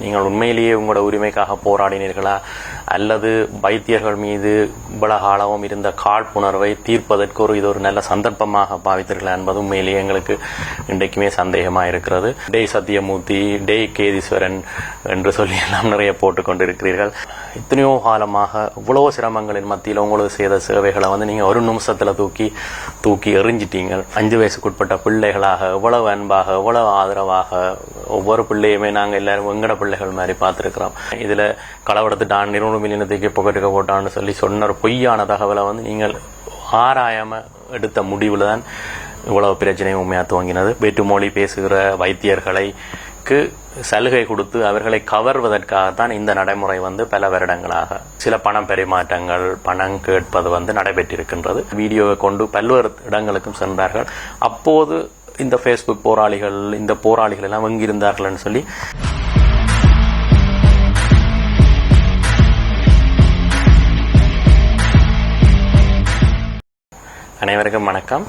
நீங்கள் உண்மையிலேயே உங்களோட உரிமைக்காக போராடினீர்களா அல்லது வைத்தியர்கள் மீது இவ்வளவு இருந்த காழ்ப்புணர்வை தீர்ப்பதற்கு இது ஒரு நல்ல சந்தர்ப்பமாக பாவித்தீர்களா என்பது உண்மையிலேயே எங்களுக்கு இன்றைக்குமே சந்தேகமாக இருக்கிறது. டேய் சத்தியமூர்த்தி, டேய் கேதீஸ்வரன் என்று சொல்லி எல்லாம் நிறைய போட்டுக்கொண்டிருக்கிறீர்கள். இத்தனையோ காலமாக இவ்வளவு சிரமங்களின் மத்தியில் உங்களுக்கு செய்த சேவைகளை நீங்க ஒரு நிமிஷத்துல தூக்கி எறிஞ்சிட்டீங்க. 5 வயசுக்குட்பட்ட பிள்ளைகளாக எவ்வளவு அன்பாக எவ்வளவு ஆதரவாக ஒவ்வொரு பிள்ளையுமே நாங்க எல்லாரும் எங்கட பிள்ளைகள் மாதிரி பார்த்திருக்கிறோம். இதுல களவெடுத்துட்டான் 200 மில்லியன் தூக்கி புகட்டுக்க போட்டான்னு சொல்லி சொன்ன ஒரு பொய்யான தகவலை நீங்கள் ஆராயாம எடுத்த முடிவுல தான் இவ்வளவு பிரச்சனையும் உண்மையா துவங்கினது. வேற்றுமொழி பேசுகிற வைத்தியர்களுக்கு சலுகை கொடுத்து அவர்களை கவர்வதற்காகத்தான் இந்த நடைமுறை பல வருடங்களாக சில பணம் பரிமாற்றங்கள் பணம் கேட்பது நடைபெற்றிருக்கின்றது. வீடியோவை கொண்டு பல்வேறு இடங்களுக்கும் சென்றார்கள். அப்போது இந்த ஃபேஸ்புக் போராளிகள் இந்த போராளிகள் எல்லாம் எங்கிருந்தார்கள் சொல்லி அனைவருக்கும் வணக்கம்.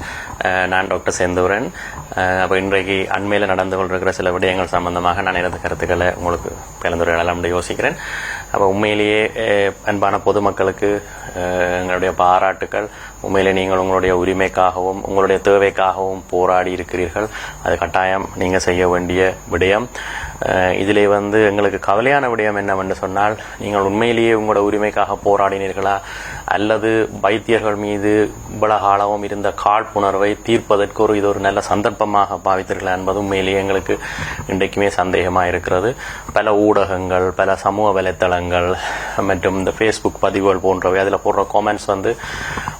நான் டாக்டர் செந்தூரன். அப்போ இன்றைக்கு அண்மையில் நடந்து கொண்டிருக்கிற சில விடயங்கள் சம்பந்தமாக நான் எனது கருத்துக்களை உங்களுக்கு கலந்துரையாடலாம் யோசிக்கிறேன். அப்போ உண்மையிலேயே அன்பான பொதுமக்களுக்கு எங்களுடைய பாராட்டுக்கள். உண்மையிலே நீங்கள் உங்களுடைய உரிமைக்காகவும் உங்களுடைய தேவைக்காகவும் போராடி இருக்கிறீர்கள். அது கட்டாயம் நீங்கள் செய்ய வேண்டிய விடயம். இதிலே எங்களுக்கு கவலையான விடயம் என்னவென்று சொன்னால், நீங்கள் உண்மையிலேயே உங்களோட உரிமைக்காக போராடினீர்களா அல்லது வைத்தியர்கள் மீது இவ்வளவு இருந்த காழ்ப்புணர்வை தீர்ப்பதற்கு இது ஒரு நல்ல சந்தர்ப்பமாக பாவித்தீர்களா என்பது உண்மையிலேயே எங்களுக்கு இன்றைக்குமே சந்தேகமாக இருக்கிறது. பல ஊடகங்கள், பல சமூக வலைத்தளங்கள் மற்றும் இந்த ஃபேஸ்புக் பதிவுகள் போன்றவை அதில் போடுற காமெண்ட்ஸ்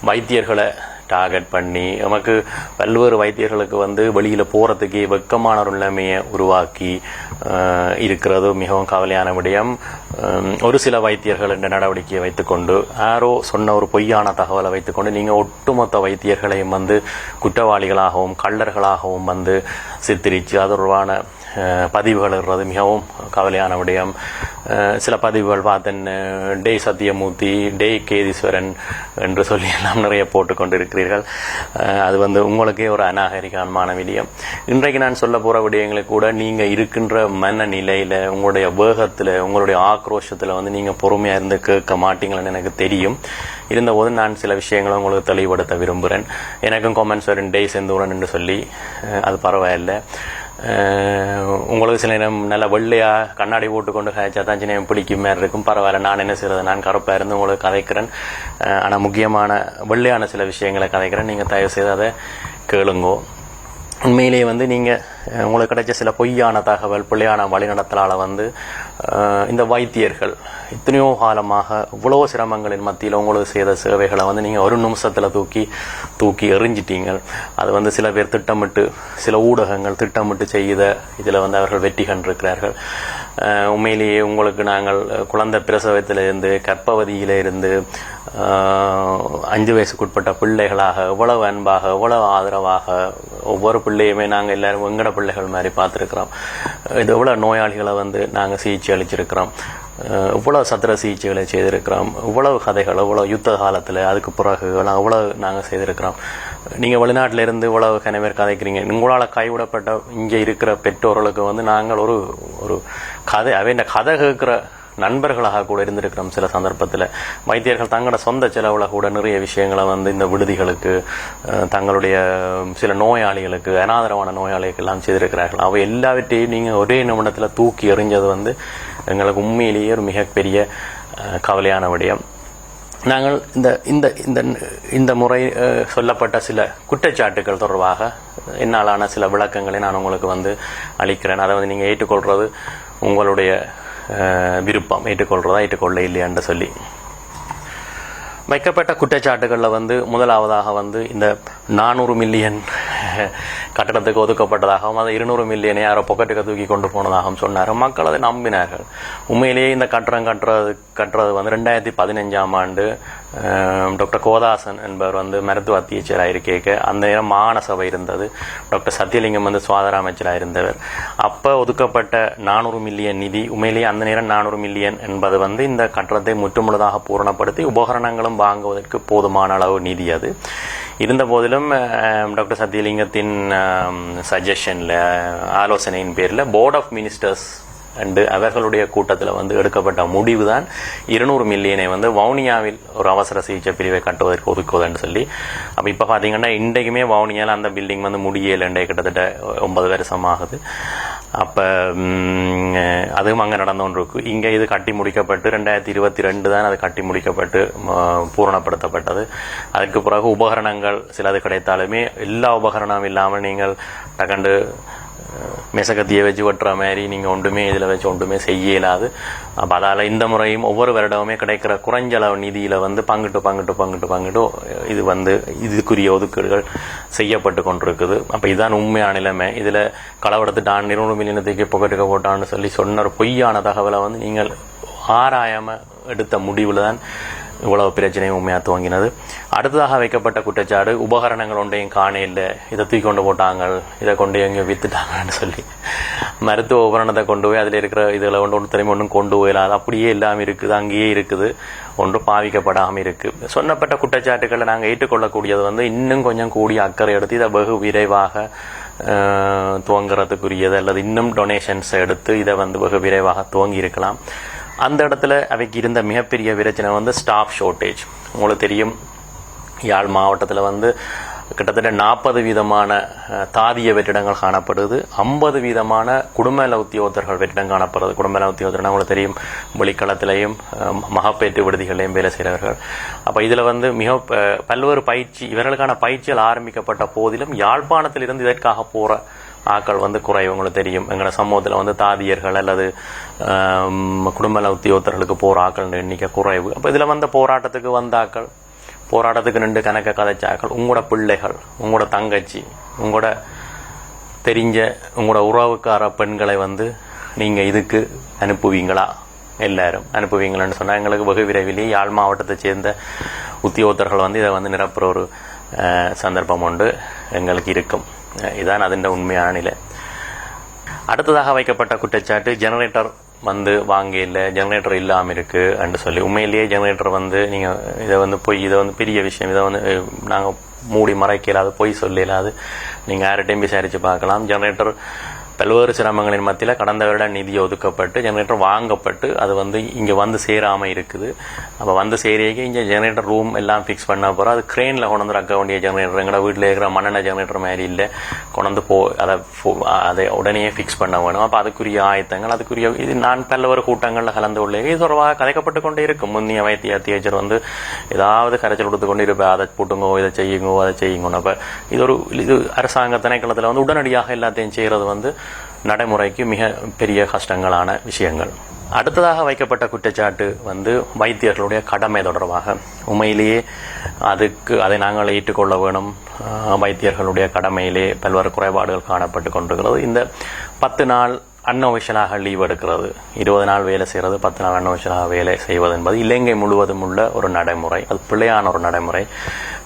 வைத்தியர்களை டார்கெட் பண்ணி நமக்கு பல்வேறு வைத்தியர்களுக்கு வெளியில போறதுக்கு வெக்கமான ஒரு நிலைமையை உருவாக்கி இருக்கிறது. மிகவும் கவலையான விடயம். ஒரு சில வைத்தியர்கள் என்ற நடவடிக்கையை வைத்துக்கொண்டு யாரோ சொன்ன ஒரு பொய்யான தகவலை வைத்துக்கொண்டு நீங்க ஒட்டுமொத்த வைத்தியர்களையும் குற்றவாளிகளாகவும் கள்ளர்களாகவும் சித்தரித்து அதற்கான பதிவுகள் இருக்கிறது. மிகவும் கவலையான விடயம். சில பதிவுகள் பார்த்தேன், டேய் சத்தியமூர்த்தி, டேய் கேதீஸ்வரன் என்று சொல்லி எல்லாம் நிறைய போட்டுக்கொண்டிருக்கிறீர்கள். அது உங்களுக்கே ஒரு அநாகரிகமான விடயம். இன்றைக்கு நான் சொல்ல போற விடயங்களை கூட நீங்க இருக்கின்ற மனநிலையில, உங்களுடைய வேகத்துல, உங்களுடைய ஆக்ரோஷத்துல நீங்க பொறுமையா இருந்து கேட்க மாட்டீங்கன்னு எனக்கு தெரியும். இருந்தபோது நான் சில விஷயங்களை உங்களுக்கு தெளிவுபடுத்த விரும்புகிறேன். எனக்கும் காமெண்ட்ஸ் வரும் டேய் செந்தூரன் என்று சொல்லி, அது பரவாயில்லை. உங்களுக்கு சில நேரம் நல்லா வெள்ளையா கண்ணாடி போட்டுக்கொண்டு காய்ச்சா தான் சின்ன பிடிக்கும் மாதிரி இருக்கும். பரவாயில்ல, நான் என்ன செய்யறது, நான் கருப்பா இருந்து உங்களுக்கு கதைக்கிறேன். ஆனா முக்கியமான வெள்ளையான சில விஷயங்களை கதைக்கிறேன். நீங்க தயவு செய்து அதை கேளுங்கோ. உண்மையிலேயே நீங்க உங்களுக்கு கிடைச்ச சில பொய்யான தகவல், பிள்ளையான வழிநடத்தலால இந்த வைத்தியர்கள் இத்தனையோ காலமாக இவ்வளவு சிரமங்களின் மத்தியில் உங்களுக்கு செய்த சேவைகளை நீங்க ஒரு நிமிஷத்துல தூக்கி எறிஞ்சிட்டீங்க. அது சில பேர் திட்டமிட்டு, சில ஊடகங்கள் திட்டமிட்டு செய்த இதுல அவர்கள் வெற்றி கண்டிருக்கிறார்கள். உண்மையிலேயே உங்களுக்கு நாங்கள் குழந்தை பிரசவத்திலிருந்து, கர்ப்பவதியில இருந்து 5 வயசுக்குட்பட்ட பிள்ளைகளாக எவ்வளவு அன்பாக எவ்வளவு ஆதரவாக ஒவ்வொரு பிள்ளையுமே நாங்கள் எல்லாரும் எங்கட பிள்ளைகள் மாதிரி பார்த்திருக்கிறோம். இது எவ்வளவு நோயாளிகளை நாங்க சிகிச்சை அளிச்சிருக்கிறோம், இவ்வளவு சத்திர சிகிச்சைகளை செய்திருக்கிறோம், இவ்வளவு கதைகள், இவ்வளவு யுத்த காலத்துல அதுக்கு பிறகு அவ்வளவு நாங்க செய்திருக்கிறோம். நீங்க வெளிநாட்டில இருந்து இவ்வளவு கனவேர் கதைக்கிறீங்க. உங்களால கைவிடப்பட்ட இங்க இருக்கிற பெற்றோர்களுக்கு நாங்கள் ஒரு கதை கதை கேட்கிற நண்பர்களாக கூட இருந்திருக்கிறோம். சில சந்தர்ப்பத்தில் வைத்தியர்கள் தங்களோட சொந்த செலவுல கூட நிறைய விஷயங்களை இந்த விடுதிகளுக்கு, தங்களுடைய சில நோயாளிகளுக்கு, அனாதரவான நோயாளிகளுக்கு எல்லாம் செய்திருக்கிறார்கள். அவை எல்லாவற்றையும் நீங்க ஒரே நிமிடத்துல தூக்கி எறிஞ்சது எங்களுக்கு உண்மையிலேயே ஒரு மிகப்பெரிய கவலையான விடயம். நாங்கள் இந்த முறை சொல்லப்பட்ட சில குற்றச்சாட்டுகள் தொடர்பாக என்னாலான சில விளக்கங்களை நான் உங்களுக்கு அளிக்கிறேன். அதை நீங்க ஏற்றுக்கொள்றது உங்களுடைய விருப்பம். ஏற்றுக்கொள்றதா ஏற்றுக்கொள்ள இல்லையான்னு சொல்லி வைக்கப்பட்ட குற்றச்சாட்டுகள்ல முதலாவதாக இந்த 400 மில்லியன் கட்டடத்துக்கு ஒதுக்கப்பட்டதாகவும் அதை 200 மில்லியனை யாரோ பொக்கெட்டுக்கு தூக்கி கொண்டு போனதாகவும் சொன்னார். மக்கள் அதை நம்பினார்கள். உண்மையிலேயே இந்த கட்டடம் கட்டுறது 2015ஆம் ஆண்டு டாக்டர் கோதாசன் என்பவர் மருத்துவ அத்தியட்சராக இருக்க, அந்த நேரம் மாகாண சபை இருந்தது. டாக்டர் சத்தியலிங்கம் சுகாதார அமைச்சராக இருந்தவர். அப்ப ஒதுக்கப்பட்ட 400 மில்லியன் நிதி, உண்மையிலேயே அந்த நேரம் 400 மில்லியன் என்பது இந்த கட்டடத்தை முற்றுமுழுதாக பூரணப்படுத்தி உபகரணங்களும் வாங்குவதற்கு போதுமான அளவு நிதி. அது இருந்த போதிலும் டாக்டர் சத்தியலிங்கத்தின் சஜஷன்ல, ஆலோசனையின் பேர்ல போர்ட் ஆஃப் மினிஸ்டர்ஸ் என்று அவர்களுடைய கூட்டத்தில் வந்து எடுக்கப்பட்ட முடிவு தான் 200 மில்லியனை வந்து வவுனியாவில் ஒரு அவசர சிகிச்சை பிரிவை கட்டுவதற்கு ஒதுக்குவதுன்னு சொல்லி. அப்போ இப்போ பார்த்தீங்கன்னா இன்றைக்குமே வவுனியாவில் அந்த பில்டிங் வந்து முடியலை, கிட்டத்தட்ட 9 வருஷம் ஆகுது. அப்போ அதுவும் அங்கே நடந்து கொண்டு இருக்கு. இங்கே இது கட்டி முடிக்கப்பட்டு 2022 தான் அது கட்டி முடிக்கப்பட்டு பூரணப்படுத்தப்பட்டது. அதுக்கு பிறகு உபகரணங்கள் சிலது கிடைத்தாலுமே எல்லா உபகரணம் இல்லாமல் நீங்கள் டக்கண்டு மெசகத்தியை வச்சு வெட்டுற மாதிரி நீங்கள் ஒன்றுமே இதில் வச்சு ஒன்றுமே செய்ய இயலாது. அப்போ அதால் இந்த முறையும் ஒவ்வொரு வருடமுமே கிடைக்கிற குறைஞ்சளவு நிதியில் வந்து பங்கிட்டு இது வந்து இதுக்குரிய ஒதுக்கீடுகள் செய்யப்பட்டு கொண்டிருக்குது. அப்போ இதுதான் உண்மையான நிலைமை. இதில் களவெடுத்துட்டான் 200 மில்லியனத்துக்கு புகட்டுக்க போட்டான்னு சொல்லி சொன்ன ஒரு பொய்யான தகவலை வந்து நீங்கள் ஆராயாமல் எடுத்த முடிவில் தான் இவ்வளவு பிரச்சனையும் உண்மையாக துவங்கினது. அடுத்ததாக வைக்கப்பட்ட குற்றச்சாட்டு உபகரணங்கள் ஒன்றையும் காண இல்லை, இதை தூக்கி கொண்டு போட்டாங்க, இதை கொண்டு எங்கே வித்துட்டாங்கன்னு சொல்லி மருத்துவ உபகரணத்தை கொண்டு போய் அதில் இருக்கிற இதில் ஒன்று திரும்பி ஒன்றும் கொண்டு போயிடாது, அப்படியே இல்லாமல் இருக்குது, அங்கேயே இருக்குது, ஒன்று பாவிக்கப்படாமல் இருக்குது. சொன்னப்பட்ட குற்றச்சாட்டுக்களை நாங்கள் ஏற்றுக்கொள்ளக்கூடியது வந்து இன்னும் கொஞ்சம் கூடிய அக்கறை எடுத்து இதை வெகு விரைவாக துவங்குறதுக்குரியது அல்லது இன்னும் டொனேஷன்ஸ் எடுத்து இதை வந்து வெகு விரைவாக துவங்கி இருக்கலாம். அந்த இடத்துல அவைக்கு இருந்த மிகப்பெரிய பிரச்சனை வந்து ஸ்டாஃப் ஷார்ட்டேஜ். உங்களுக்கு தெரியும், யாழ் மாவட்டத்தில் வந்து கிட்டத்தட்ட 40 வீதமான தாதிய வெற்றிடங்கள் காணப்படுது, 50 வீதமான குடும்ப நல உத்தியோகத்தர்கள் வெற்றிடம் காணப்படுறது. குடும்ப நல உத்தியோகத்தர்கள் உங்களுக்கு தெரியும், வெளிக்களத்திலையும் மகப்பேற்று விடுதிகளையும் வேலை செய்கிறவர்கள். அப்போ இதில் வந்து பல்வேறு பயிற்சி இவர்களுக்கான பயிற்சிகள் ஆரம்பிக்கப்பட்ட போதிலும் யாழ்ப்பாணத்திலிருந்து இதற்காக போகிற ஆக்கள் வந்து குறைவு. உங்களுக்கு தெரியும், எங்களோட சமூகத்தில் வந்து தாதியர்கள் அல்லது குடும்ப நல உத்தியோகத்தர்களுக்கு போகிற ஆக்கள் எண்ணிக்கை குறைவு. அப்போ இதில் வந்த போராட்டத்துக்கு வந்த ஆக்கள், போராட்டத்துக்கு நின்று கணக்க கதைச்சாக்கள், உங்களோட பிள்ளைகள், உங்களோட தங்கச்சி, உங்களோட தெரிஞ்ச உங்களோட உறவுக்கார பெண்களை வந்து நீங்கள் இதுக்கு அனுப்புவீங்களா? எல்லாரும் அனுப்புவீங்களான்னு சொன்னால் எங்களுக்கு வெகு விரைவிலேயே யாழ் மாவட்டத்தை சேர்ந்த உத்தியோகத்தர்கள் வந்து இதை வந்து நிரப்புற ஒரு சந்தர்ப்பம் உண்டு எங்களுக்கு இருக்கும். இதான் அதன் உண்மையான நிலை. அடுத்ததாக வைக்கப்பட்ட குற்றச்சாட்டு ஜெனரேட்டர் வந்து வாங்க இல்லை, ஜெனரேட்டர் இல்லாமல் இருக்கு என்று சொல்லி. உண்மையிலேயே ஜெனரேட்டர் வந்து நீங்கள் இதை வந்து இதை வந்து பெரிய விஷயம், இதை வந்து நாங்கள் மூடி மறைக்க இயலாது, பொய் சொல்ல இயலாது. நீங்கள் யார்கிட்டையும் விசாரித்து பார்க்கலாம். ஜெனரேட்டர் பல்வேறு சிரமங்களின் மத்தியில் கடந்த வருடம் நிதி ஒதுக்கப்பட்டு ஜெனரேட்டர் வாங்கப்பட்டு அது வந்து இங்கே வந்து சேராமல் இருக்குது. அப்போ வந்து சேரிக்கு இங்கே ஜெனரேட்டர் ரூம் எல்லாம் ஃபிக்ஸ் பண்ண போகிறோம். அது க்ரெயினில் கொண்டு வந்து ரக்க வேண்டிய ஜெனரேட்டர், எங்களோட வீட்டில் இருக்கிற மண்ணெண்ணெய் ஜெனரேட்டர் மாதிரி இல்லை, கொண்டு அதை உடனே ஃபிக்ஸ் பண்ண வேணும். அப்போ அதுக்குரிய ஆயத்தங்கள், அதுக்குரிய இது நான் பல்வேறு கூட்டங்களில் கலந்து உள்ளே இது தொடர்பாக கதைக்கப்பட்டு கொண்டே இருக்கும். முன்னிய வைத்திய அத்தியட்சர் வந்து ஏதாவது கரைச்சல் கொடுத்து கொண்டு இருப்பேன், அதை போட்டுங்கோ, இதை செய்யுங்கோ, அதை செய்யுங்கோ. அப்போ இது அரசாங்க திணைக்களத்தில் வந்து உடனடியாக எல்லாத்தையும் செய்கிறது வந்து நடைமுறைக்கு மிக பெரிய கஷ்டங்களான விஷயங்கள். அடுத்ததாக வைக்கப்பட்ட குற்றச்சாட்டு வந்து வைத்தியர்களுடைய கடமை தொடர்பாக. உண்மையிலேயே அதை நாங்கள் ஏற்றுக்கொள்ள வேணும். வைத்தியர்களுடைய கடமையிலே பல்வேறு குறைபாடுகள் காணப்பட்டு கொண்டிருக்கிறது. இந்த 10 நாள் அன்அஃபிஷியலாக லீவ் எடுக்கிறது, 20 நாள் வேலை செய்கிறது, 10 நாள் அன்அஃபிஷியலாக வேலை செய்வது என்பது இலங்கை முழுவதும் உள்ள ஒரு நடைமுறை. அது பிழையான ஒரு நடைமுறை.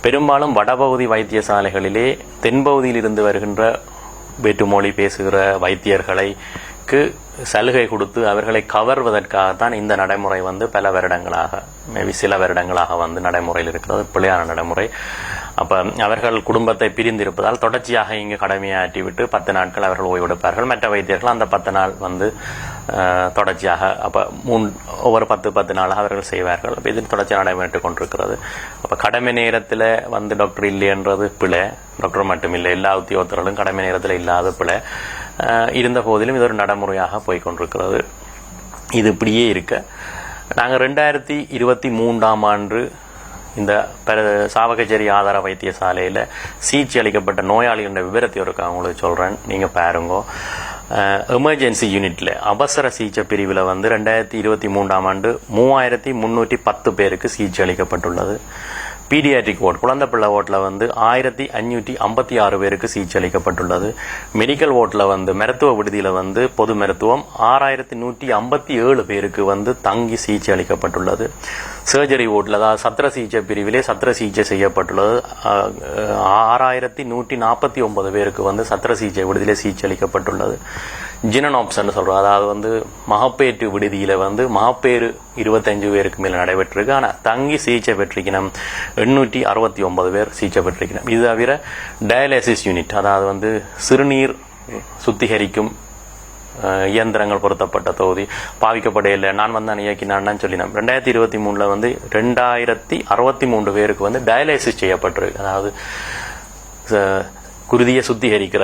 பெரும்பாலும் வடபகுதி வைத்தியசாலைகளிலே தென்பகுதியில் இருந்து வருகின்ற வேற்றுமொழி பேசுகிற வைத்தியர்களுக்கு சலுகை கொடுத்து அவர்களை கவர்வதற்காகத்தான் இந்த நடைமுறை வந்து பல வருடங்களாக, மேபி சில வருடங்களாக வந்து நடைமுறையில் இருக்கிறது. பிழையான நடைமுறை. அப்போ அவர்கள் குடும்பத்தை பிரிந்திருப்பதால் தொடர்ச்சியாக இங்கு கடமையாற்றிவிட்டு 10 நாட்கள் அவர்கள் ஓய்வெடுப்பார்கள். மற்ற வைத்தியர்கள் அந்த 10 நாள் வந்து தொடர்ச்சியாக அப்போ ஒவ்வொரு 10 நாளாக அவர்கள் செய்வார்கள். அப்போ இது தொடர்ச்சியாக நடைபெற்றுக் கொண்டிருக்கிறது. அப்போ கடமை நேரத்தில் வந்து டாக்டர் இல்லைன்றது பிழை. டாக்டர் மட்டும் இல்லை, எல்லா உத்தியோகத்தர்களும் கடமை நேரத்தில் இல்லாத பிழை. இருந்த போதிலும் இது ஒரு நடைமுறையாக போய்கொண்டிருக்கிறது. இது இப்படியே இருக்க நாங்கள் 2023ஆம் ஆண்டு இந்த சாவகச்சேரி ஆதார வைத்தியசாலையில் சிகிச்சை அளிக்கப்பட்ட நோயாளிகளோட விவரத்தை ஒருக்கா உங்களுக்கு சொல்கிறேன், நீங்கள் பாருங்க. எமர்ஜென்சி யூனிட்டில் அவசர சிகிச்சை பிரிவில் வந்து 2023ஆம் ஆண்டு 3310 பேருக்கு சிகிச்சை அளிக்கப்பட்டுள்ளது. பீடியாட்ரிக் வார்டு குழந்தை பிள்ளை வார்டில் வந்து 1556 பேருக்கு சிகிச்சை அளிக்கப்பட்டுள்ளது. மெடிக்கல் வார்டில் வந்து மருத்துவ விடுதியில் வந்து பொது மருத்துவம் 6157 பேருக்கு வந்து தங்கி சிகிச்சை அளிக்கப்பட்டுள்ளது. சர்ஜரி வார்டில், அதாவது சத்திர சிகிச்சை பிரிவிலே சத்திர சிகிச்சை செய்யப்பட்டுள்ளது. 6149 பேருக்கு வந்து சத்திர சிகிச்சை விடுதியிலே சிகிச்சை அளிக்கப்பட்டுள்ளது. ஜினனாப்ஸ்ன்னு சொல்கிறோம், அதாவது வந்து மகப்பேற்று விடுதியில் வந்து மகப்பேறு 25 பேருக்கு மேலே நடைபெற்றிருக்கு. ஆனால் தங்கி சிகிச்சை பெற்றிருக்கணும் 869 பேர் சிகிச்சை பெற்றிருக்கணும். இது தவிர டயாலிசிஸ் யூனிட், அதாவது வந்து சிறுநீர் சுத்திகரிக்கும் இயந்திரங்கள் பொருத்தப்பட்ட தொகுதி பாவிக்கப்பட இல்லை, நான் வந்து இயக்கினான்னு சொல்லினேன். 2023 வந்து 2063 பேருக்கு வந்து டயாலிசிஸ் செய்யப்பட்டிருக்கு. அதாவது குருதியை சுத்திகரிக்கிற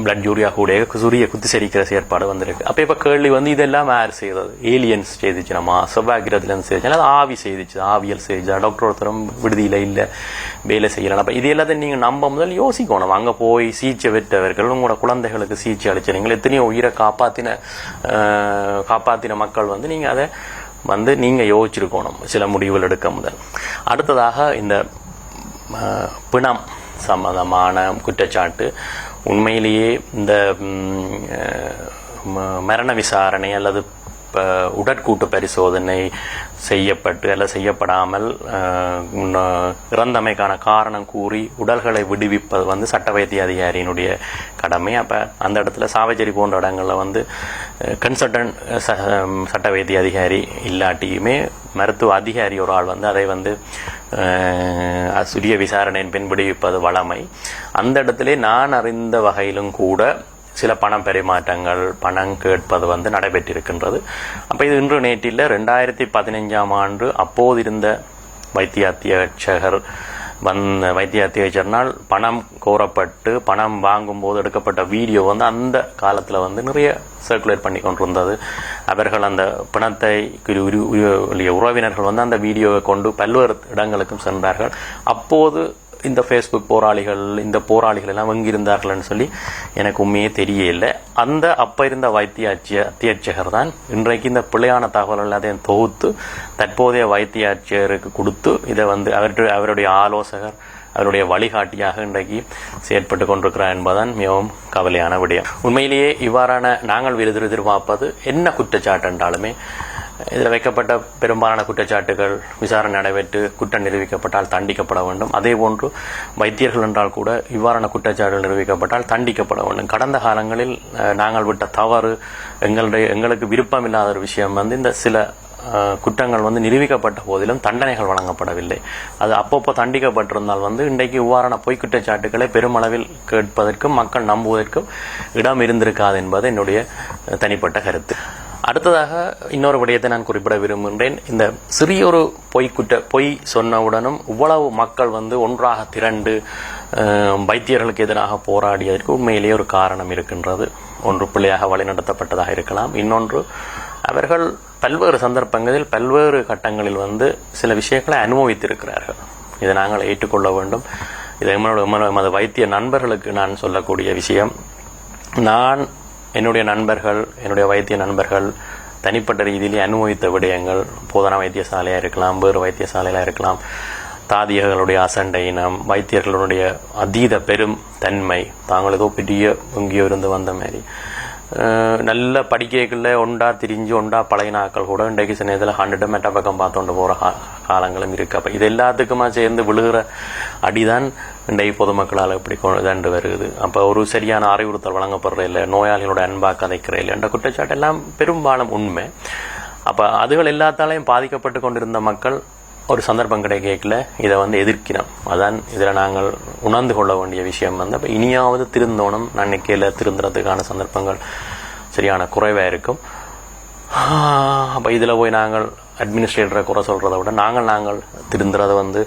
பிளட் யூரியா கூட குருதியை குத்திசரிக்கிற செயற்பாடு வந்திருக்கு. அப்ப இப்ப கேள்வி வந்து இதெல்லாம் யார் செய்தது? ஏலியன்ஸ் செய்திச்சு, நம்ம செவ்வாய்கிரகத்துல இருந்து செய்திச்சு, அது ஆவி செய்திச்சு, ஆவியல் செய்திச்சு, டாக்டர் ஒருத்தரும் விடுதியில இல்ல வேலை செய்யலாம். அப்ப இது எல்லாத்தையும் நீங்க நம்ப முதல் யோசிக்கணும். அங்க போய் சிகிச்சை பெற்றவர்கள் உங்களோட குழந்தைகளுக்கு சிகிச்சை அளிச்சிருங்கள், எத்தனையோ உயிரை காப்பாத்தின மக்கள் வந்து நீங்க அதை வந்து நீங்க யோசிச்சிருக்கணும் சில முடிவுகள் எடுக்க முதல். அடுத்ததாக இந்த பிணம் சம்பந்தமான குற்றச்சாட்டு உண்மையிலேயே இந்த மரண விசாரணை அல்லது உடற்கூட்டு பரிசோதனை செய்யப்பட்டு அல்லது செய்யப்படாமல் இறந்தமைக்கான காரணம் கூறி உடல்களை விடுவிப்பது வந்து சட்ட வைத்திய அதிகாரியினுடைய கடமை. அப்ப அந்த இடத்துல சாவச்சேரி போன்ற இடங்கள்ல வந்து கன்சல்டன்ட் சட்ட வைத்திய அதிகாரி இல்லாட்டியுமே மருத்துவ அதிகாரி ஒரு ஆள் வந்து அதை வந்து சுரிய விசாரணையின் பின் விடுவிப்பது வழமை. அந்த இடத்திலே நான் அறிந்த வகையிலும் கூட சில பணம் பரிமாற்றங்கள் பணம் கேட்பது வந்து நடைபெற்றிருக்கின்றது. அப்ப இது இன்று நேற்றில் 2015ஆம் ஆண்டு அப்போது இருந்த வைத்திய அத்தியட்சகர்னால் பணம் கோரப்பட்டு பணம் வாங்கும் போது எடுக்கப்பட்ட வீடியோ வந்து அந்த காலத்துல வந்து நிறைய சர்க்குலேட் பண்ணி கொண்டிருந்தது. அவர்கள் அந்த பணத்தை உறவினர்கள் வந்து அந்த வீடியோவை கொண்டு பல்வேறு இடங்களுக்கும் சென்றார்கள். அப்போது இந்த ஃபேஸ்புக் இந்த போராளிகள் எல்லாம் எங்கிருந்தார்கள் சொல்லி எனக்கு உண்மையே தெரியல. அந்த அப்ப இருந்த வைத்திய அத்தியட்சகர் தான் இன்றைக்கு இந்த பிள்ளையான தகவல் எல்லாத்தையும் தொகுத்து தற்போதைய வைத்திய அத்தியருக்கு கொடுத்து இதை வந்து அவருடைய ஆலோசகர் அவருடைய வழிகாட்டியாக இன்றைக்கு செயற்பட்டு கொண்டிருக்கிறார் என்பதுதான் மிகவும் கவலையான விடயம். உண்மையிலேயே இவ்வாறான நாங்கள் எதிர்பார்ப்பது என்ன குற்றச்சாட்டு என்றாலுமே இதில் வைக்கப்பட்ட பெரும்பாலான குற்றச்சாட்டுகள் விசாரணை நடைபெற்று குற்றம் நிரூபிக்கப்பட்டால் தண்டிக்கப்பட வேண்டும். அதே போன்று வைத்தியர்கள் என்றால் கூட இவ்வாறான குற்றச்சாட்டுகள் நிரூபிக்கப்பட்டால் தண்டிக்கப்பட வேண்டும். கடந்த காலங்களில் நாங்கள் விட்ட தவறு எங்களுக்கு விருப்பம் இல்லாத ஒரு விஷயம் வந்து இந்த சில குற்றங்கள் வந்து நிரூபிக்கப்பட்ட போதிலும் தண்டனைகள் வழங்கப்படவில்லை. அது அப்பப்போ தண்டிக்கப்பட்டிருந்தால் வந்து இன்றைக்கு இவ்வாறான பொய் குற்றச்சாட்டுகளை பெருமளவில் கேட்பதற்கும் மக்கள் நம்புவதற்கும் இடம் இருந்திருக்காது என்பது என்னுடைய தனிப்பட்ட கருத்து. அடுத்ததாக இன்னொரு விடயத்தை நான் குறிப்பிட விரும்புகின்றேன். இந்த சிறியொரு பொய் சொன்னவுடனும் இவ்வளவு மக்கள் வந்து ஒன்றாக திரண்டு வைத்தியர்களுக்கு எதிராக போராடியதற்கு உண்மையிலேயே ஒரு காரணம் இருக்கின்றது. ஒன்று பிள்ளையாக வழிநடத்தப்பட்டதாக இருக்கலாம், இன்னொன்று அவர்கள் பல்வேறு சந்தர்ப்பங்களில் பல்வேறு கட்டங்களில் வந்து சில விஷயங்களை அனுபவித்திருக்கிறார்கள். இதை நாங்கள் ஏற்றுக்கொள்ள வேண்டும். இதை எமது வைத்திய நண்பர்களுக்கு நான் சொல்லக்கூடிய விஷயம், நான் என்னுடைய வைத்திய நண்பர்கள் தனிப்பட்ட ரீதியிலே அனுபவித்த விடயங்கள் போதனா வைத்தியசாலையா இருக்கலாம், வேறு வைத்தியசாலையா இருக்கலாம், தாதியர்களுடைய அசண்டை இனம், வைத்தியர்களுடைய அதீத பெரும் தன்மை, தாங்கள் ஏதோ பெரிய எங்கேயோ இருந்து வந்த மாதிரி நல்ல படிக்கைகள்ல ஒண்டா திரிஞ்சு ஒண்டா பழையனாக்கள் கூட இன்றைக்கு சில நேரத்தில் 100 மெட்ட பக்கம் பார்த்துட்டு போற காலங்களும் இருக்கு. அப்ப இது எல்லாத்துக்குமா சேர்ந்து விழுகிற அடிதான் இன்றைக்கு பொதுமக்களால் இப்படி தண்டு வருது. அப்ப ஒரு சரியான அறிவுறுத்தல் வழங்கப்படுற இல்லை, நோயாளிகளோட அன்பா கதைக்கிற இல்லை என்ற குற்றச்சாட்டு எல்லாம் பெரும்பாலும் உண்மை. அப்ப அதுகள் எல்லாத்தாலையும் பாதிக்கப்பட்டு கொண்டிருந்த மக்கள் ஒரு சந்தர்ப்பம் கிடைக்கல இதை வந்து எதிர்க்கிறோம். அதான் இதுல நாங்கள் உணர்ந்து கொள்ள வேண்டிய விஷயம் வந்து அப்ப இனியாவது திருந்தோணும். நன்னிக்கையில திருந்துறதுக்கான சந்தர்ப்பங்கள் சரியான குறைவா இருக்கும். அப்ப இதுல போய் நாங்கள் அட்மினிஸ்ட்ரேட்டரை குறை சொல்றதை விட நாங்கள் திருந்துறது வந்து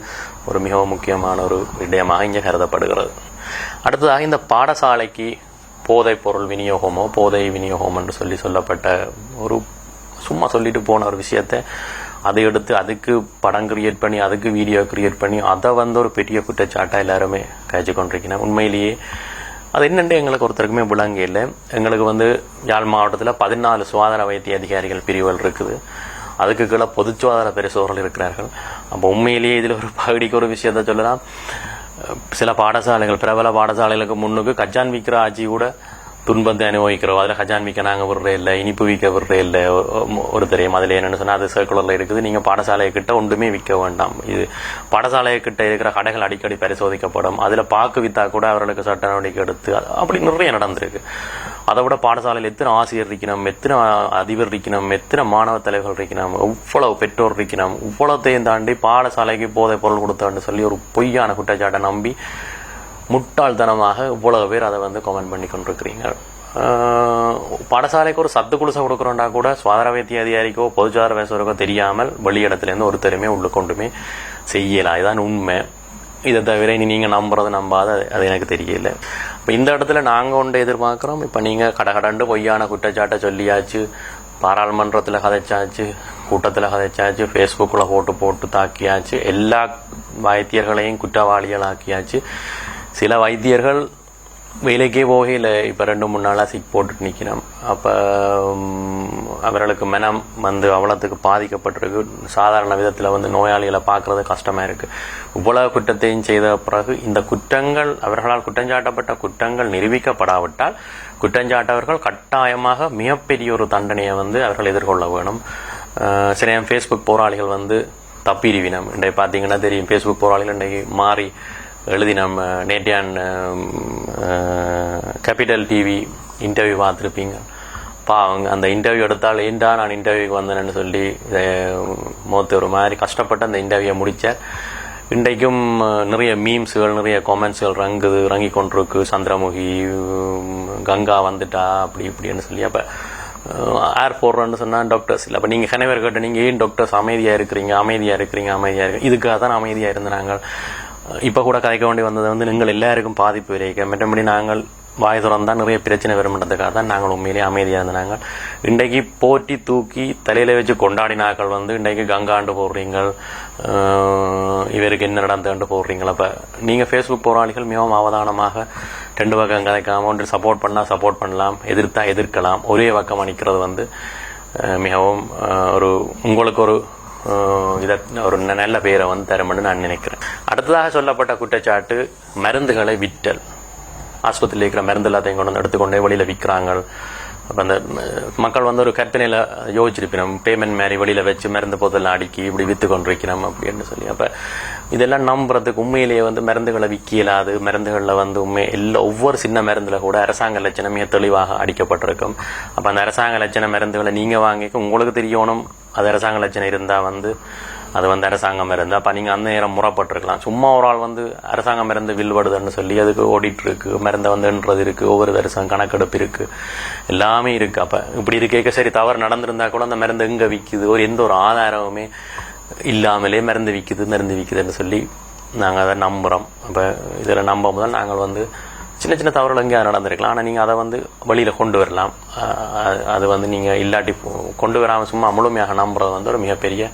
ஒரு மிகவும் முக்கியமான ஒரு விடயமாக இங்கே கருதப்படுகிறது. அடுத்ததாக இந்த பாடசாலைக்கு போதைப் பொருள் விநியோகமோ போதை விநியோகம் என்று சொல்லப்பட்ட ஒரு சும்மா சொல்லிட்டு போன ஒரு விஷயத்தை அதை எடுத்து அதுக்கு படம் கிரியேட் பண்ணி அதுக்கு வீடியோ கிரியேட் பண்ணி அதை வந்து ஒரு பெரிய குற்றச்சாட்டா எல்லாருமே கழிச்சு கொண்டிருக்கிறேன். உண்மையிலேயே அது என்னென்று எங்களுக்கு ஒருத்தருக்குமே விளங்க இல்லை. எங்களுக்கு வந்து யாழ் மாவட்டத்தில் 14 சுகாதார வைத்திய அதிகாரிகள் பிரிவுகள் இருக்குது. அதுக்கு கீழே பொது சுகாதார பரிசோதகர்கள் இருக்கிறார்கள். அப்போ உண்மையிலேயே இதில் ஒரு பகுதிக்கு ஒரு விஷயத்த சொல்லலாம். சில பாடசாலைகள் பிரபல பாடசாலைகளுக்கு முன்னுக்கு கஜான் விற்கிற ஆட்சி கூட துன்பத்தை அனுபவிக்கிறோம். அதில் கஜான் விற்க நாங்கள் விடுறே இல்லை, இனிப்பு விற்க விடுறே இல்லை. ஒரு தெரியும் அதில் என்னென்னு சொன்னால் அது சர்க்குலரில் இருக்குது, நீங்கள் பாடசாலையை கிட்ட ஒன்றுமே விற்க வேண்டாம். இது பாடசாலையை கிட்ட இருக்கிற கடைகள் அடிக்கடி பரிசோதிக்கப்படும். அதில் பாக்கு வித்தா கூட அவர்களுக்கு சட்ட நடவடிக்கை எடுத்து அப்படி நிறைய நடந்திருக்கு. அதை விட பாடசாலையில் எத்தனை ஆசிரியர் இருக்கணும், எத்தனை அதிபர் இருக்கணும், எத்தனை மாணவ தலைவர்கள் இருக்கணும், இவ்வளவு பெற்றோர் இருக்கணும், இவ்வளத்தையும் தாண்டி பாடசாலைக்கு போதை பொருள் கொடுத்தான்னு சொல்லி ஒரு பொய்யான குற்றச்சாட்டை நம்பி முட்டாள்தனமாக இவ்வளவு பேர் அதை வந்து கமெண்ட் பண்ணி கொண்டிருக்கிறீங்க. பாடசாலைக்கு ஒரு சத்து குளிசை கொடுக்குறோம்னா கூட சுகாதார வைத்திய அதிகாரிக்கோ பொதுச்சார வேசருக்கோ தெரியாமல் வெளியிடத்துலேருந்து ஒருத்தருமே உள்ள கொண்டுமே செய்யலாம். இதுதான் உண்மை. இதை தவிர இனி நீங்கள் நம்புறது நம்பாத அது எனக்கு தெரியல. இப்போ இந்த இடத்துல நாங்கள் ஒன்று எதிர்பார்க்குறோம். இப்போ நீங்கள் கடகடண்டு பொய்யான குற்றச்சாட்டை சொல்லியாச்சு, பாராளுமன்றத்தில் கதைச்சாச்சு, கூட்டத்தில் கதைச்சாச்சு, ஃபேஸ்புக்கில் போட்டு தாக்கியாச்சு, எல்லா வைத்தியர்களையும் குற்றவாளிகள் ஆக்கியாச்சு. சில வைத்தியர்கள் வேலைக்கே போகையில் இப்போ 2-3 நாளாக சிக் போட்டுட்டு நிற்கிறோம். அப்போ அவர்களுக்கு மனம் வந்து அவ்வளோத்துக்கு பாதிக்கப்பட்டிருக்கு. சாதாரண விதத்தில் வந்து நோயாளிகளை பார்க்குறது கஷ்டமாக இருக்குது. இவ்வளவு குற்றத்தையும் செய்த பிறகு இந்த குற்றங்கள் அவர்களால் குற்றஞ்சாட்டப்பட்ட குற்றங்கள் நிரூபிக்கப்படாவிட்டால் குற்றஞ்சாட்டவர்கள் கட்டாயமாக மிகப்பெரிய ஒரு தண்டனையை வந்து அவர்கள் எதிர்கொள்ள வேணும். சில ஃபேஸ்புக் போராளிகள் வந்து தப்பிடுவினம். இன்றைக்கு பார்த்தீங்கன்னா தெரியும், ஃபேஸ்புக் போராளிகள் இன்றைக்கு மாறி எழுதி நம்ம நேட்டியான் கேபிட்டல் டிவி இன்டர்வியூ பார்த்துருப்பீங்க. அவங்க அந்த இன்டர்வியூ எடுத்தால் ஏண்டா நான் இன்டர்வியூக்கு வந்தேன்னு சொல்லி மொத்த ஒரு மாதிரி கஷ்டப்பட்டு அந்த இன்டர்வியூவை முடித்தார். இன்றைக்கும் நிறைய மீம்ஸுகள் நிறைய காமெண்ட்ஸுகள் ரங்கி கொண்டிருக்கு. சந்திரமுகி கங்கா வந்துட்டா அப்படி இப்படின்னு சொல்லி. அப்போ ஏர் போடுறோன்னு சொன்னால் டாக்டர்ஸ் இல்லை. அப்போ நீங்கள் கணவர் கேட்ட நீங்கள் ஏன் டாக்டர்ஸ் அமைதியாக இருக்கிறீங்க இதுக்காக தான் அமைதியாக இருந்து நாங்கள் இப்போ கூட கதைக்க வேண்டி வந்தது வந்து நீங்கள் எல்லாருக்கும் பாதிப்பு விளைவிக்க, மற்றபடி நாங்கள் வாய் திறந்தால் நிறைய பிரச்சனை வரும்ன்றதுக்காக தான் நாங்கள் உண்மையிலேயே அமைதியாக இருந்தாங்க. இன்றைக்கு போட்டி தூக்கி தலையில் வச்சு கொண்டாடினாக்கள் வந்து இன்றைக்கு கங்காண்டு போடுறீங்க, இவருக்கு என்ன நடந்தாண்டு போடுறீங்களா. அப்போ நீங்கள் ஃபேஸ்புக் போராளிகள் மிகவும் அவதானமாக 2 பக்கம் கதைக்காம ஒன்று சப்போர்ட் பண்ணால் சப்போர்ட் பண்ணலாம், எதிர்த்தா எதிர்க்கலாம். ஒரே பக்கம் அணிக்கிறது வந்து மிகவும் உங்களுக்கு ஒரு ஒரு நல்ல பேரை வந்து தரும்னு நான் நினைக்கிறேன். அடுத்ததாக சொல்லப்பட்ட குற்றச்சாட்டு மருந்துகளை விற்றல். ஆஸ்பத்திரியில் இருக்கிற மருந்து எல்லாத்தையும் கொண்டு வந்து எடுத்துக்கொண்டே வெளியில் விற்கிறாங்க. அப்போ அந்த மக்கள் வந்து ஒரு கற்பனையில் யோசிச்சிருப்பினோம், பேமெண்ட் மாதிரி வெளியில் வச்சு மருந்து போதெல்லாம் அடுக்கி இப்படி விற்று கொண்டிருக்கிறோம் அப்படின்னு சொல்லி. அப்போ இதெல்லாம் நம்புறதுக்கு உண்மையிலேயே வந்து மருந்துகளை விற்கலாது. மருந்துகளில் வந்து ஒவ்வொரு சின்ன மருந்தில் கூட அரசாங்க லட்சணம் மிக தெளிவாக அடிக்கப்பட்டிருக்கும். அப்போ அந்த அரசாங்க லட்சண மருந்துகளை நீங்கள் வாங்கிக்க உங்களுக்கு தெரியணும் அது அரசாங்க லட்சணம் இருந்தால் வந்து அது வந்து அரசாங்கம் மருந்து. அப்போ நீங்கள் அந்த நேரம் முறைப்பட்டிருக்கலாம். சும்மா ஒரு ஆள் வந்து அரசாங்க மருந்து வில்படுதுன்னு சொல்லி அதுக்கு ஓடிட்டு இருக்கு, மருந்தை வந்து என்றது இருக்குது, ஒவ்வொரு வருஷம் கணக்கெடுப்பு இருக்குது, எல்லாமே இருக்குது. அப்போ இப்படி இருக்கேக்க சரி தவறு நடந்திருந்தா கூட அந்த மருந்து எங்கே விற்குது, எந்த ஒரு ஆதாரமுமே இல்லாமலே மருந்து விற்குதுன்னு சொல்லி நாங்கள் அதை நம்புகிறோம். அப்போ இதில் நம்ப முதல் நாங்கள் வந்து சின்ன சின்ன தவறுகள் எங்கேயா நடந்திருக்கலாம். ஆனால் நீங்கள் அதை வந்து வெளியில் கொண்டு வரலாம். அது வந்து நீங்கள் இல்லாட்டி கொண்டு வராமல் சும்மா முழுமையாக நம்புறது வந்து ஒரு மிகப்பெரிய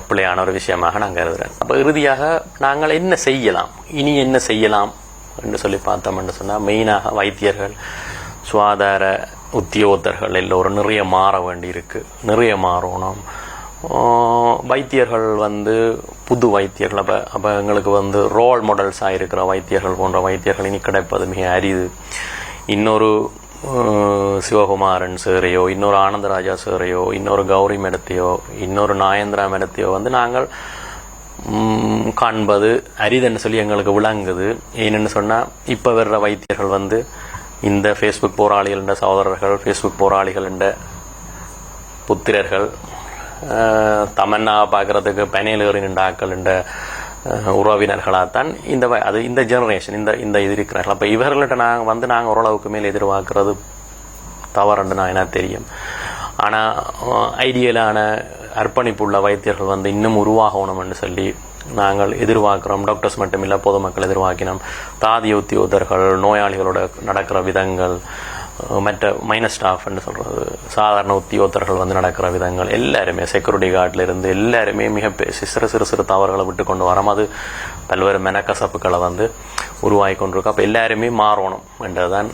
பிள்ளையான ஒரு விஷயமாக நான் கருதுகிறேன். அப்போ இறுதியாக நாங்கள் என்ன செய்யலாம், இனி என்ன செய்யலாம் என்று சொல்லி பார்த்தோம்னு சொன்னால் மெயினாக வைத்தியர்கள், சுகாதார உத்தியோகத்தர்கள் எல்லோரும் நிறைய மாற வேண்டி இருக்கு, நிறைய மாறணும். வைத்தியர்கள் வந்து புது வைத்தியர்கள் அப்போ எங்களுக்கு வந்து ரோல் மாடல்ஸாக இருக்கிற வைத்தியர்கள் போன்ற வைத்தியர்கள் இனி கிடைப்பது மிக அரிது. இன்னொரு சிவகுமாரன் சேரையோ, இன்னொரு ஆனந்தராஜா சேரையோ, இன்னொரு கௌரி மேடத்தையோ, இன்னொரு நாயந்திரா மேடத்தையோ வந்து நாங்கள் காண்பது அரிதுன்னு சொல்லி எங்களுக்கு விளங்குது. ஏன்னு சொன்னால் இப்போ வர்ற வைத்தியர்கள் வந்து இந்த ஃபேஸ்புக் போராளிகள் என்ற சகோதரர்கள், ஃபேஸ்புக் போராளிகள் என்ற புத்திரர்கள், தமன்னா பார்க்கறதுக்கு பனையில் ஏறி நின்ற ஆக்கள் என்ற உறவினர்களாகத்தான் இந்த ஜெனரேஷன் இந்த இது இருக்கிறார்கள். அப்போ இவர்கள்ட்ட நாங்கள் ஓரளவுக்கு மேல் எதிர்பார்க்கறது தவறுன்னு நான் என்ன தெரியும். ஆனால் ஐடியலான அர்ப்பணிப்புள்ள வைத்தியர்கள் வந்து இன்னும் உருவாகணும்னு சொல்லி நாங்கள் எதிர்பார்க்கிறோம். டாக்டர்ஸ் மட்டும் இல்லை, பொதுமக்கள் எதிர்பார்க்கிறோம். தாதிய உத்தியோகத்தர்கள், நோயாளிகளோட நடக்கிற விதங்கள், மற்ற மைனஸ் ஸ்டாஃப்னு சொல்கிறது சாதாரண உத்தியோகத்தர்கள் வந்து நடக்கிற விதங்கள் எல்லாருமே, செக்யூரிட்டி கார்டில் இருந்து எல்லாருமே மிக சிறு தவறுகளை விட்டு கொண்டு வரோம். அது பல்வேறு மெனக்கசப்புகளை வந்து உருவாகி கொண்டிருக்கோம். அப்போ எல்லாருமே மாறணும் என்றதுதான்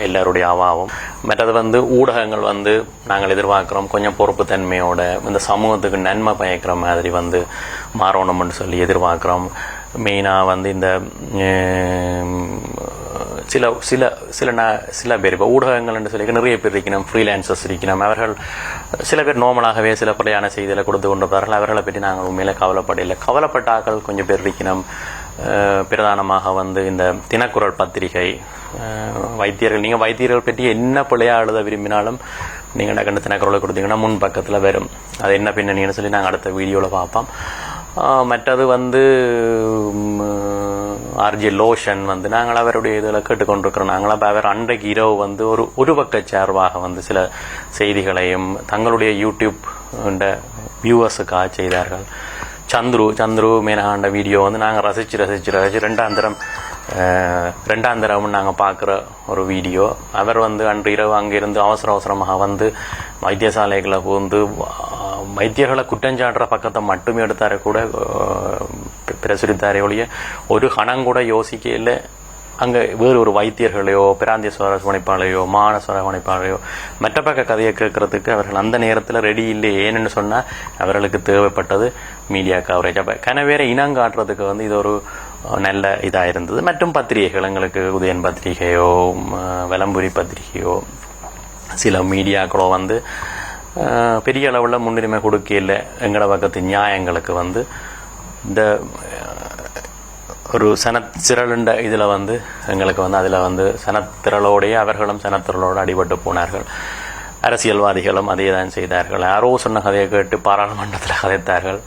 எல்லாருடைய அவாவும். மற்றது வந்து ஊடகங்கள் வந்து நாங்கள் எதிர்பார்க்குறோம் கொஞ்சம் பொறுப்பு தன்மையோட இந்த சமூகத்துக்கு நன்மை பயக்கிற மாதிரி வந்து மாறணும்னு சொல்லி எதிர்பார்க்குறோம். மெயினாக வந்து இந்த சில பேர் இப்போ ஊடகங்கள்னு சொல்லி நிறைய பேர் இருக்கணும், ஃப்ரீலான்சர்ஸ் இருக்கணும். அவர்கள் சில பேர் நார்மலாகவே சில பிள்ளையான செய்திகளை கொடுத்து கொண்டிருப்பார்கள். அவர்களை பற்றி நாங்கள் உண்மையில கவலைப்படலை. கவலைப்பட்ட ஆக்கள் கொஞ்சம் பேர் இருக்கணும். பிரதானமாக வந்து இந்த தினக்குரல் பத்திரிகை வைத்தியர்கள், நீங்கள் வைத்தியர்கள் பற்றி என்ன பிள்ளையா எழுத விரும்பினாலும் நீங்கள் டக்குன்னு தினக்குரலை கொடுத்தீங்கன்னா முன் பக்கத்தில் வரும். அது என்ன பின்னணின்னு சொல்லி நாங்கள் அடுத்த வீடியோவில் பார்ப்போம். மற்றது வந்து ஆர்ஜே லோஷன் வந்து நாங்கள் அவருடைய இதில் கேட்டுக்கொண்டிருக்கிறோம். நாங்கள் அப்போ அவர் அன்றைக்கு இரவு வந்து ஒரு பக்க சார்பாக வந்து சில செய்திகளையும் தங்களுடைய யூடியூப் வியூவர்ஸுக்காக செய்தார்கள். சந்துரு மேனகாண்ட வீடியோ வந்து நாங்கள் ரசிச்சு ரெண்டாம் தரம் நாங்கள் பார்க்குற ஒரு வீடியோ. அவர் வந்து அன்று இரவு அங்கிருந்து அவசரமாக வந்து வைத்தியசாலைகளை புகுந்து வைத்தியர்களை குற்றஞ்சாடுற பக்கத்தை மட்டுமே எடுத்தார கூட பிரசுரித்தாரே ஒழிய ஒரு கணம் கூட யோசிக்க இல்லை. அங்கே வேறு ஒரு வைத்தியர்களையோ பிராந்திய சுவரவணைப்பாளையோ மாகாண சுவரவணைப்பாளையோ மற்ற பக்க கதையை கேட்கறதுக்கு அவர்கள் அந்த நேரத்தில் ரெடி இல்லை. ஏன்னு சொன்னால் அவர்களுக்கு தேவைப்பட்டது மீடியா கவரேஜ். அப்போ கனவேற இனம் காட்டுறதுக்கு வந்து இது ஒரு நல்ல இதாக இருந்தது. மற்றும் பத்திரிகைகள் எங்களுக்கு உதயன் பத்திரிகையோ வலம்புரி பத்திரிகையோ சில மீடியாக்களோ வந்து பெரிய அளவில் முன்னுரிமை கொடுக்க இல்லை. எங்களோட பக்கத்து நியாயங்களுக்கு வந்து இந்த ஒரு சனத்திரளுண்ட இதில் வந்து எங்களுக்கு வந்து அதில் வந்து சனத்திரளோடைய அவர்களும் சனத்திரளோடு அடிபட்டு போனார்கள். அரசியல்வாதிகளும் அதே தான் செய்தார்கள். யாரோ சொன்ன கதையை கேட்டு பாராளுமன்றத்தில் கதைத்தார்கள்.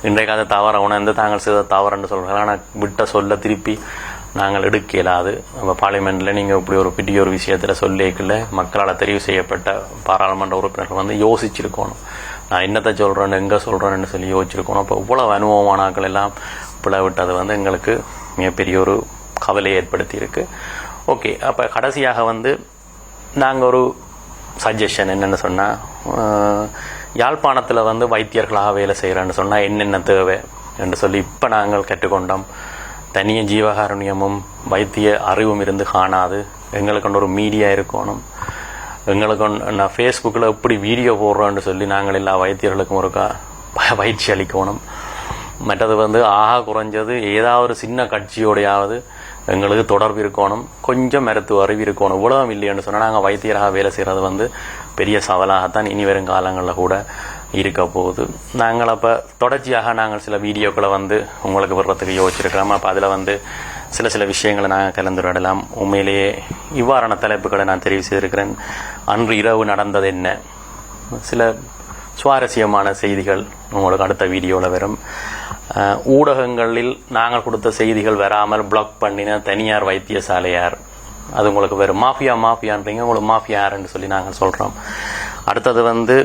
இன்றைக்கு அதை தவற உணர்ந்து தாங்கள் செய்த தவறு என்று சொல்கிறார்கள். ஆனால் விட்ட சொல்ல திருப்பி நாங்கள் எடுக்க இயலாது. நம்ம பார்லிமெண்ட்டில் நீங்கள் இப்படி ஒரு பெரிய ஒரு விஷயத்தில் சொல்லிக்கல மக்களால் தெரிவு செய்யப்பட்ட பாராளுமன்ற உறுப்பினர்கள் வந்து யோசிச்சிருக்கணும். நான் என்னத்தை சொல்கிறேன்னு எங்கே சொல்கிறேன்னு சொல்லி யோசிச்சிருக்கணும். அப்போ இவ்வளவு அனுபவமானாக்கள் எல்லாம் பிள்ளை விட்டது வந்து எங்களுக்கு மிகப்பெரிய ஒரு கவலையை ஏற்படுத்தி இருக்கு. ஓகே, அப்போ கடைசியாக வந்து நாங்கள் ஒரு சஜஷன் என்னென்னு சொன்னால், யாழ்ப்பாணத்தில் வந்து வைத்தியர்களாக வேலை செய்கிறேன்னு சொன்னால் என்னென்ன தேவை என்று சொல்லி இப்போ நாங்கள் கற்றுக்கொண்டோம். தனிய ஜீவகாருண்யமும் வைத்திய அறிவும் இருந்து காணாது. எங்களுக்கு ஒரு மீடியா இருக்கணும். எங்களுக்கு நான் ஃபேஸ்புக்கில் எப்படி வீடியோ போடுறோன்னு சொல்லி நாங்கள் எல்லா வைத்தியர்களுக்கும் ஒருக்கா பயிற்சி அளிக்கணும். மற்றது வந்து குறைஞ்சது ஏதாவது ஒரு சின்ன கட்சியோடையாவது எங்களுக்கு தொடர்பு இருக்கணும். கொஞ்சம் மருத்துவ அறிவு இருக்கணும். இவ்வளவு இல்லைன்னு சொன்னால் நாங்கள் வைத்தியராக வேலை செய்கிறது வந்து பெரிய சவாலாகத்தான் இனி வரும் காலங்களில் கூட இருக்க போகுது. நாங்கள் அப்போ தொடர்ச்சியாக நாங்கள் சில வீடியோக்களை வந்து உங்களுக்கு விடுறதுக்கு யோசிச்சிருக்கிறோம். அப்போ அதில் வந்து சில விஷயங்களை நாங்கள் கலந்துரையாடலாம். உண்மையிலேயே இவ்வாறான தலைப்புகளை நான் தெரிவு செய்திருக்கிறேன். அன்று இரவு நடந்தது என்ன, சில சுவாரஸ்யமான செய்திகள் உங்களுக்கு அடுத்த வீடியோவில் வரும். ஊடகங்களில் நாங்கள் கொடுத்த செய்திகள் வராமல் பிளாக் பண்ணின தனியார் வைத்தியசாலையார், அது உங்களுக்கு வரும். மாஃபியான்றீங்க, உங்களுக்கு மாஃபியா யாருன்னு சொல்லி நாங்கள் சொல்கிறோம். அடுத்தது வந்து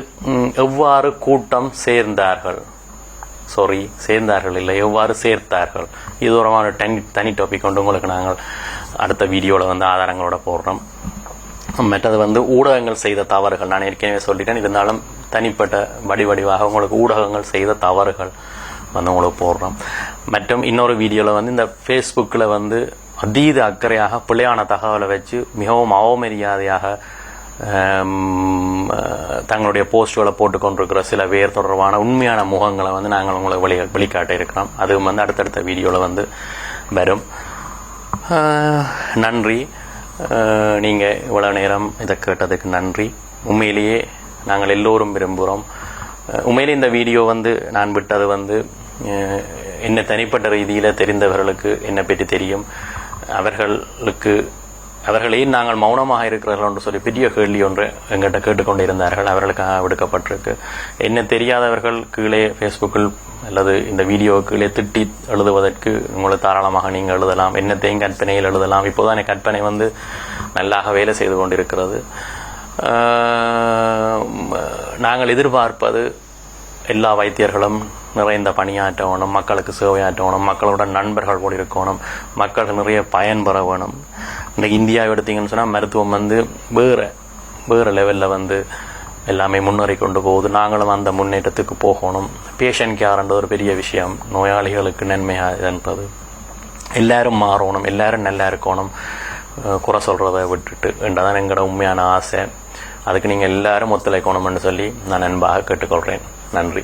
எவ்வாறு கூட்டம் சேர்ந்தார்கள் இல்லை, எவ்வாறு சேர்த்தார்கள், இது ஒரு தனி டாபிக் கொண்டு உங்களுக்கு நாங்கள் அடுத்த வீடியோவில் வந்து ஆதாரங்களோட போடுறோம். மற்றது வந்து ஊடகங்கள் செய்த தவறுகள், நான் ஏற்கனவே சொல்லிட்டேன். இருந்தாலும் தனிப்பட்ட வடிவாக உங்களுக்கு ஊடகங்கள் செய்த தவறுகள் வந்து உங்களுக்கு போடுறோம். மற்றும் இன்னொரு வீடியோவில் வந்து இந்த ஃபேஸ்புக்கில் வந்து அதீத அக்கறையாக பிள்ளையான தகவலை வச்சு மிகவும் அவமரியாதையாக தங்களுடைய போஸ்டுகளை போட்டுக்கொண்டிருக்கிற சில பேர் தொடர்பான உண்மையான முகங்களை வந்து நாங்கள் உங்களுக்கு வெளிக்காட்ட இருக்கிறோம். அதுவும் வந்து அடுத்தடுத்த வீடியோவில் வந்து வரும். நன்றி. நீங்கள் இவ்வளோ நேரம் இதை கேட்டதுக்கு நன்றி. உண்மையிலேயே நாங்கள் எல்லோரும் விரும்புகிறோம். உண்மையிலே இந்த வீடியோ வந்து நான் விட்டது வந்து என்ன தனிப்பட்ட ரீதியில் தெரிந்தவர்களுக்கு என்னை பற்றி தெரியும். அவர்களே நாங்கள் மௌனமாக இருக்கிறார்கள் என்று சொல்லி பெரிய கேள்வி ஒன்று எங்கிட்ட கேட்டுக்கொண்டு இருந்தார்கள். அவர்களுக்காக விடுக்கப்பட்டிருக்கு. என்ன தெரியாதவர்கள் கீழே ஃபேஸ்புக்கில் அல்லது இந்த வீடியோ கீழே திட்டி எழுதுவதற்கு உங்களுக்கு தாராளமாக நீங்கள் எழுதலாம். என்னத்தையும் கற்பனையில் எழுதலாம். இப்போதான் கற்பனை வந்து நல்லாக வேலை செய்து கொண்டிருக்கிறது. நாங்கள் எதிர்பார்ப்பது எல்லா வைத்தியர்களும் நிறைந்த பணியாற்றணும், மக்களுக்கு சேவையாற்றணும், மக்களோட நண்பர்கள் போல் இருக்கணும், மக்கள் நிறைய பயன்பெற வேணும். இந்த இந்தியாவை எடுத்தீங்கன்னு சொன்னால் மருத்துவம் வந்து வேறு லெவலில் வந்து எல்லாமே முன்னேறி கொண்டு போகுது. நாங்களும் அந்த முன்னேற்றத்துக்கு போகணும். பேஷண்ட் கேர்ன்றது ஒரு பெரிய விஷயம். நோயாளிகளுக்கு நன்மையானது. எல்லாரும் மாறணும், எல்லாரும் நல்லா இருக்கணும், குறை சொல்கிறத விட்டுட்டு என்றதான் எங்களோட உண்மையான ஆசை. அதுக்கு நீங்கள் எல்லாரும் ஒத்துழைக்கணும்னு சொல்லி நான் அன்பாக கேட்டுக்கொள்கிறேன். நன்றி.